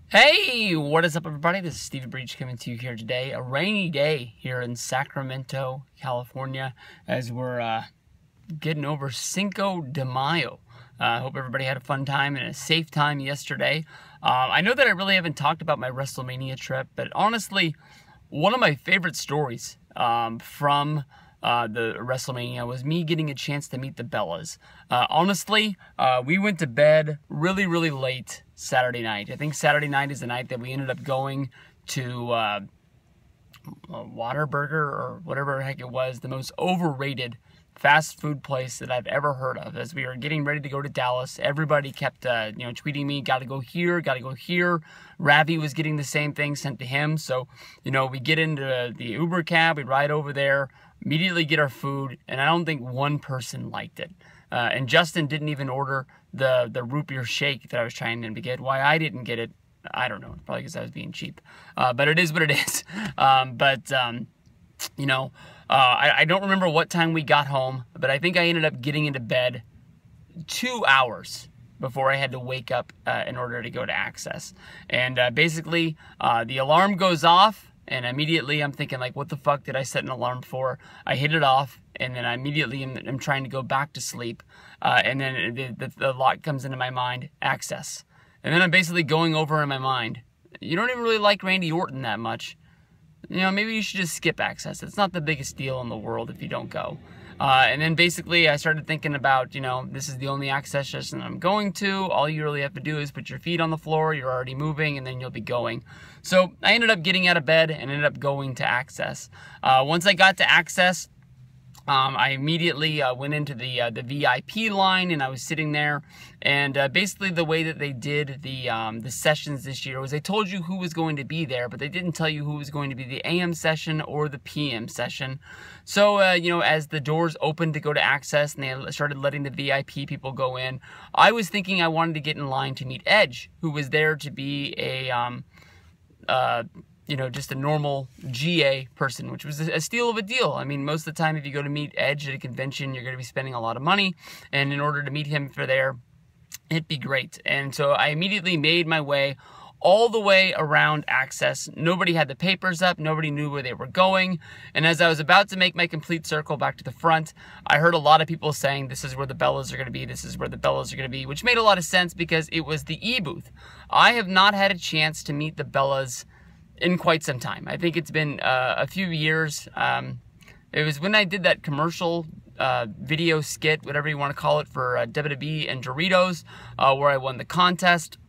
Hey, what is up, everybody? This is Stevie Breach coming to you here today. A rainy day here in Sacramento, California, as we're getting over Cinco de Mayo. I hope everybody had a fun time and a safe time yesterday. I know that I really haven't talked about my Wrestlemania trip, but honestly, one of my favorite stories from the Wrestlemania was me getting a chance to meet the Bellas. Honestly, we went to bed really late Saturday night. I think Saturday night is the night that we ended up going to Waterburger or whatever the heck it was, the most overrated fast food place that I've ever heard of. As we were getting ready to go to Dallas, everybody kept tweeting me, gotta go here, gotta go here. Ravi was getting the same thing sent to him. So, we get into the Uber cab, we ride over there, immediately get our food, and I don't think one person liked it. And Justin didn't even order the root beer shake that I was trying to get. Why I didn't get it, I don't know. Probably because I was being cheap. But it is what it is. I don't remember what time we got home, but I think I ended up getting into bed 2 hours before I had to wake up in order to go to Axxess. And basically, the alarm goes off, and immediately I'm thinking, like, what the fuck did I set an alarm for? I hit it off, and then I immediately am trying to go back to sleep. And then the lot comes into my mind, Axxess. And then I'm basically going over in my mind, you don't even really like Randy Orton that much. Maybe you should just skip Axxess. It's not the biggest deal in the world if you don't go. And then basically I started thinking about, this is the only Axxess session I'm going to. All you really have to do is put your feet on the floor. You're already moving, and then you'll be going. So I ended up getting out of bed and ended up going to Axxess. Once I got to Axxess, I immediately went into the VIP line, and I was sitting there. And basically the way that they did the sessions this year was they told you who was going to be there, but they didn't tell you who was going to be the AM session or the PM session. So, as the doors opened to go to Axxess and they started letting the VIP people go in, I was thinking I wanted to get in line to meet Edge, who was there to be a just a normal GA person, which was a steal of a deal. I mean, most of the time, if you go to meet Edge at a convention, you're going to be spending a lot of money. And in order to meet him for there, it'd be great. And so I immediately made my way all the way around Axxess. Nobody had the papers up. Nobody knew where they were going. And as I was about to make my complete circle back to the front, I heard a lot of people saying, this is where the Bellas are going to be. This is where the Bellas are going to be, which made a lot of sense because it was the E booth. I have not had a chance to meet the Bellas in quite some time. I think it's been a few years. It was when I did that commercial video skit, whatever you want to call it, for WWE and Doritos, where I won the contest.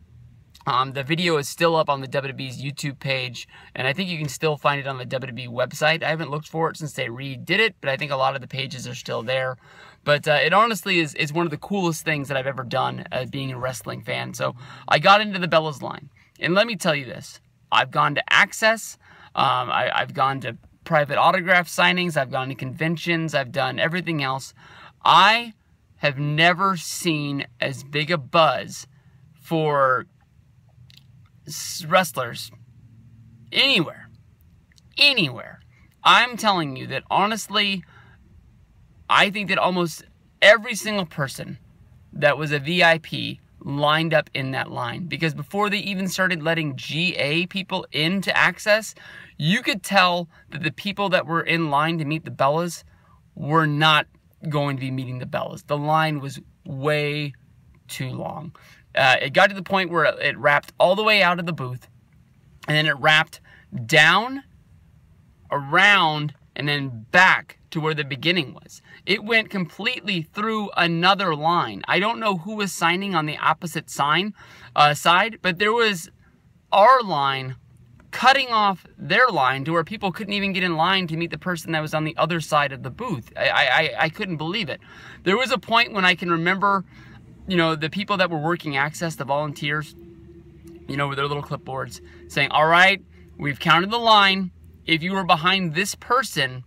The video is still up on the WWE's YouTube page, and I think you can still find it on the WWE website. I haven't looked for it since they redid it, but I think a lot of the pages are still there. But it honestly is one of the coolest things that I've ever done as being a wrestling fan. So I got into the Bellas line, and let me tell you this. I've gone to Axxess, I've gone to private autograph signings, I've gone to conventions, I've done everything else. I have never seen as big a buzz for wrestlers anywhere. I'm telling you that honestly, I think that almost every single person that was a VIP lined up in that line, because before they even started letting GA people into Axxess, you could tell that the people that were in line to meet the Bellas were not going to be meeting the Bellas. The line was way too long. It got to the point where it wrapped all the way out of the booth, and then it wrapped down, around, and then back to where the beginning was. It went completely through another line. I don't know who was signing on the opposite side, but there was our line cutting off their line to where people couldn't even get in line to meet the person that was on the other side of the booth. I couldn't believe it. There was a point when I can remember, the people that were working Axxess, the volunteers, with their little clipboards, saying, all right, we've counted the line. If you were behind this person,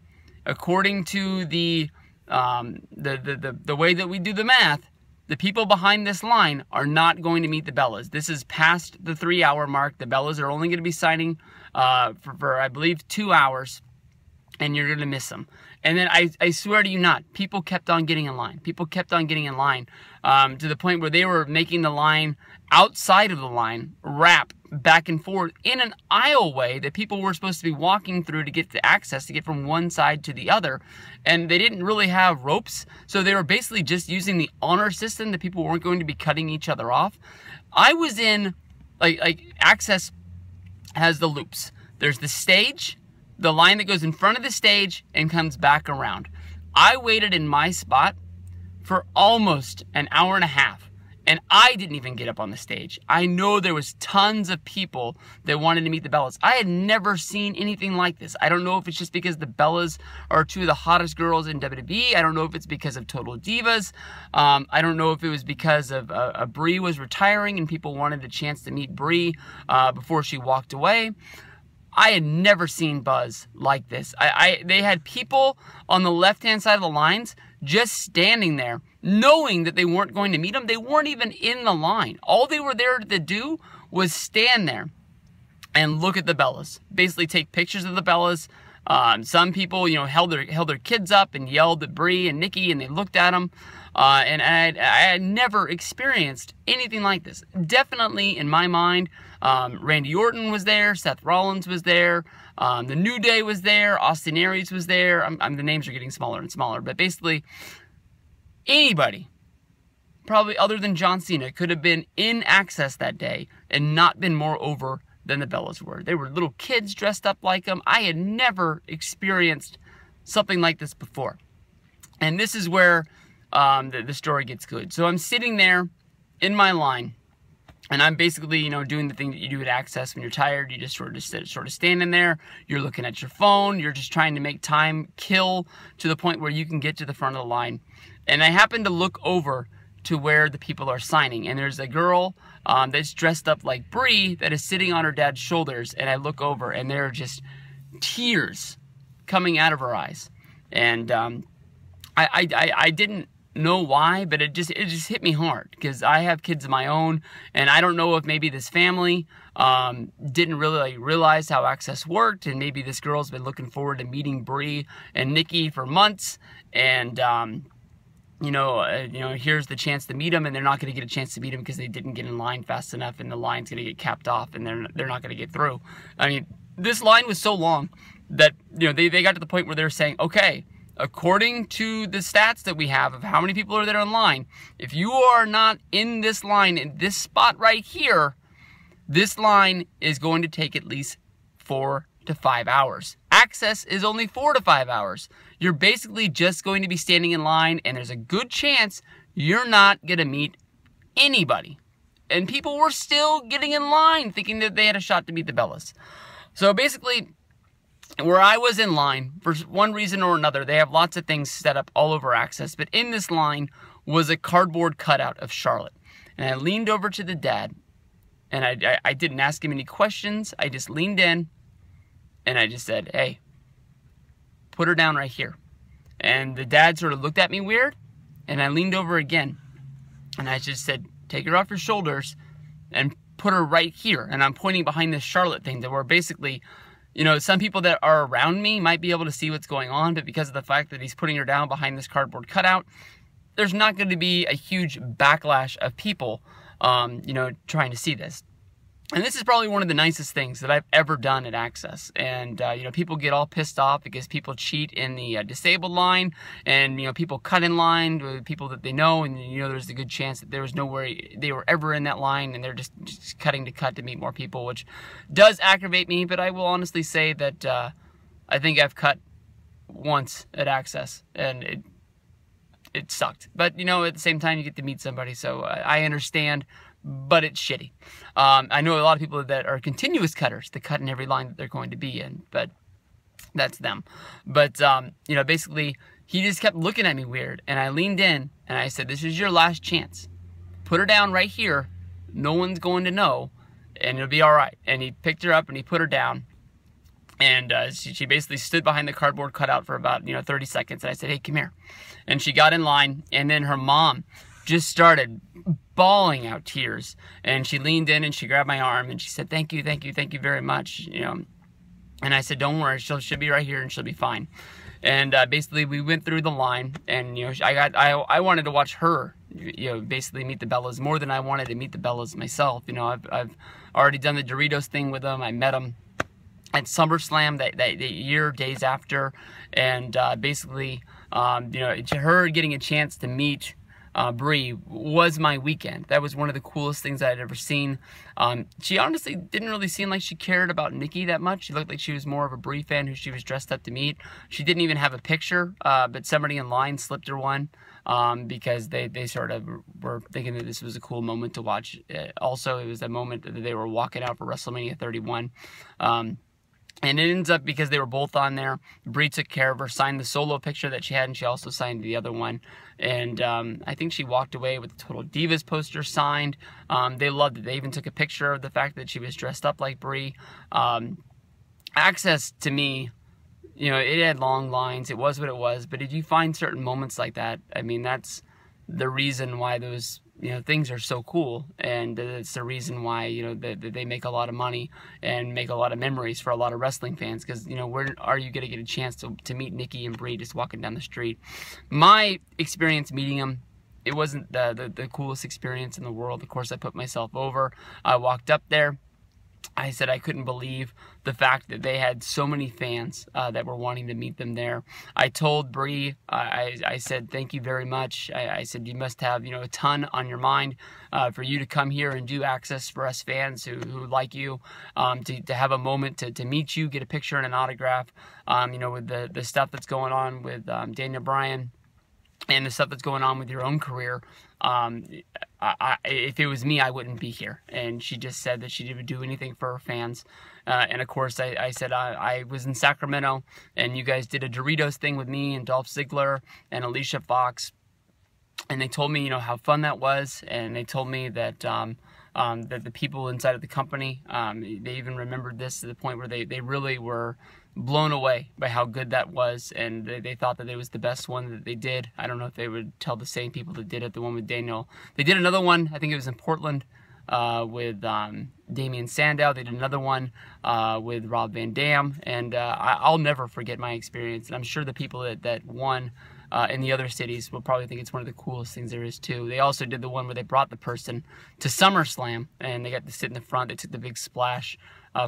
according to the way that we do the math, the people behind this line are not going to meet the Bellas. This is past the 3-hour mark. The Bellas are only going to be signing for I believe 2 hours, and you're going to miss them. And then I swear to you not, people kept on getting in line. People kept on getting in line to the point where they were making the line outside of the line wrap back and forth in an aisleway that people were supposed to be walking through to get the access, to get from one side to the other. And they didn't really have ropes, so they were basically just using the honor system that people weren't going to be cutting each other off. I was in, like Axxess has the loops. There's the stage, the line that goes in front of the stage and comes back around. I waited in my spot for almost an hour and a half, and I didn't even get up on the stage. I know there was tons of people that wanted to meet the Bellas. I had never seen anything like this. I don't know if it's just because the Bellas are two of the hottest girls in WWE. I don't know if it's because of Total Divas. I don't know if it was because of Brie was retiring and people wanted a chance to meet Brie before she walked away. I had never seen buzz like this. They had people on the left-hand side of the lines just standing there, knowing that they weren't going to meet them. They weren't even in the line. All they were there to do was stand there and look at the Bellas. Basically take pictures of the Bellas. Some people, held their kids up and yelled at Brie and Nikki, and they looked at them. And I had never experienced anything like this. Definitely, in my mind, Randy Orton was there, Seth Rollins was there, The New Day was there, Austin Aries was there. The names are getting smaller and smaller, but basically, anybody, probably other than John Cena, could have been in Axxess that day and not been more over than the Bellas were. They were little kids dressed up like them. I had never experienced something like this before. And this is where the story gets good. So I'm sitting there in my line, and I'm basically, doing the thing that you do at Axxess when you're tired. You just sort of standing there. You're looking at your phone. You're just trying to make time kill to the point where you can get to the front of the line. And I happen to look over to where the people are signing, and there's a girl that's dressed up like Brie that is sitting on her dad's shoulders, and I look over, and there are just tears coming out of her eyes. And I didn't know why, but it just hit me hard, because I have kids of my own, and I don't know if maybe this family didn't really realize how Axxess worked, and maybe this girl's been looking forward to meeting Brie and Nikki for months, and here's the chance to meet them, and they're not going to get a chance to meet them because they didn't get in line fast enough, and the line's going to get capped off, and they're not going to get through. I mean, this line was so long that they got to the point where they're saying, okay, according to the stats that we have of how many people are there in line, if you are not in this line, in this spot right here, this line is going to take at least 4 to 5 hours. Axxess is only 4 to 5 hours. You're basically just going to be standing in line, and there's a good chance you're not going to meet anybody. And people were still getting in line thinking that they had a shot to meet the Bellas. So basically, where I was in line, for one reason or another, they have lots of things set up all over Axxess, but in this line was a cardboard cutout of Charlotte. And I leaned over to the dad, and I didn't ask him any questions. I just leaned in, and I just said, hey, put her down right here. And the dad sort of looked at me weird, and I leaned over again, and I just said, take her off your shoulders and put her right here. And I'm pointing behind this Charlotte thing that were basically, some people that are around me might be able to see what's going on, but because of the fact that he's putting her down behind this cardboard cutout, there's not going to be a huge backlash of people, trying to see this. And this is probably one of the nicest things that I've ever done at Axxess. And, people get all pissed off because people cheat in the disabled line, and, people cut in line with people that they know, and, there's a good chance that there was no way they were ever in that line, and they're just cutting to cut to meet more people, which does aggravate me. But I will honestly say that I think I've cut once at Axxess, and it sucked. But, at the same time, you get to meet somebody, so I understand. But it's shitty. I know a lot of people that are continuous cutters that cut in every line that they're going to be in, but that's them. But, basically, he just kept looking at me weird, and I leaned in, and I said, this is your last chance. Put her down right here. No one's going to know, and it'll be all right. And he picked her up, and he put her down, and she basically stood behind the cardboard cutout for about, 30 seconds, and I said, hey, come here. And she got in line, and then her mom just started bawling out tears, and she leaned in and she grabbed my arm and she said, thank you very much, and I said, don't worry, she'll be right here and she'll be fine. And basically, we went through the line, and I wanted to watch her, basically meet the Bellas more than I wanted to meet the Bellas myself. I've already done the Doritos thing with them. I met them at SummerSlam that year, days after, and basically, her getting a chance to meet Brie was my weekend. That was one of the coolest things I'd ever seen. She honestly didn't really seem like she cared about Nikki that much. She looked like she was more of a Brie fan who she was dressed up to meet. She didn't even have a picture, but somebody in line slipped her one because they sort of were thinking that this was a cool moment to watch. Also, it was the moment that they were walking out for WrestleMania 31. And it ends up because they were both on there. Brie took care of her, signed the solo picture that she had, and she also signed the other one. And I think she walked away with the Total Divas poster signed. They loved it. They even took a picture of the fact that she was dressed up like Brie. Axxess, to me, it had long lines. It was what it was. But if you find certain moments like that, I mean, that's the reason why those things are so cool, and it's the reason why they make a lot of money and make a lot of memories for a lot of wrestling fans. Because where are you going to get a chance to meet Nikki and Brie just walking down the street? My experience meeting them, it wasn't the coolest experience in the world. Of course, I put myself over. I walked up there. I said I couldn't believe the fact that they had so many fans that were wanting to meet them there. I told Brie, I said, thank you very much. I said, you must have, a ton on your mind for you to come here and do Axxess for us fans who like you, to have a moment to meet you, get a picture and an autograph, with the stuff that's going on with Daniel Bryan and the stuff that's going on with your own career. If it was me, I wouldn't be here. And she just said that she would do anything for her fans. And of course, I said I was in Sacramento, and you guys did a Doritos thing with me and Dolph Ziggler and Alicia Fox. And they told me, how fun that was. And they told me that that the people inside of the company, they even remembered this to the point where they really were blown away by how good that was, and they thought that it was the best one that they did. I don't know if they would tell the same people that did it, the one with Daniel. They did another one, I think it was in Portland, with Damian Sandow. They did another one with Rob Van Dam, and I'll never forget my experience. And I'm sure the people that won in the other cities will probably think it's one of the coolest things there is too. They also did the one where they brought the person to SummerSlam, and they got to sit in the front. They took the big splash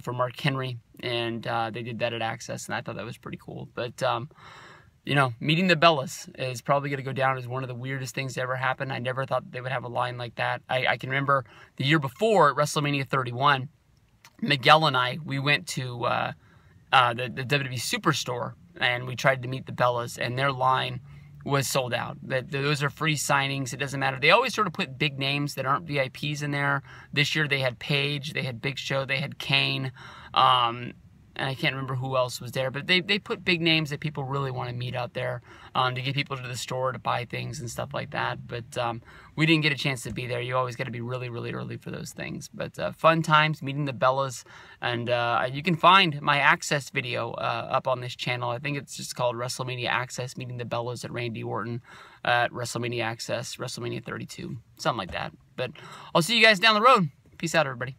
for Mark Henry, and they did that at Axxess, and I thought that was pretty cool. But meeting the Bellas is probably going to go down as one of the weirdest things to ever happen. I never thought that they would have a line like that. I can remember the year before at WrestleMania 31, Miguel and I, we went to the WWE Superstore, and we tried to meet the Bellas, and their line was sold out. Those are free signings. It doesn't matter. They always sort of put big names that aren't VIPs in there. This year they had Paige, they had Big Show, they had Kane, and I can't remember who else was there, but they put big names that people really want to meet out there, to get people to the store to buy things and stuff like that. But we didn't get a chance to be there. You always got to be really, really early for those things. But fun times meeting the Bellas, and you can find my Axxess video up on this channel. I think it's just called WrestleMania Axxess, meeting the Bellas at Randy Orton at WrestleMania Axxess, WrestleMania 32, something like that. But I'll see you guys down the road. Peace out, everybody.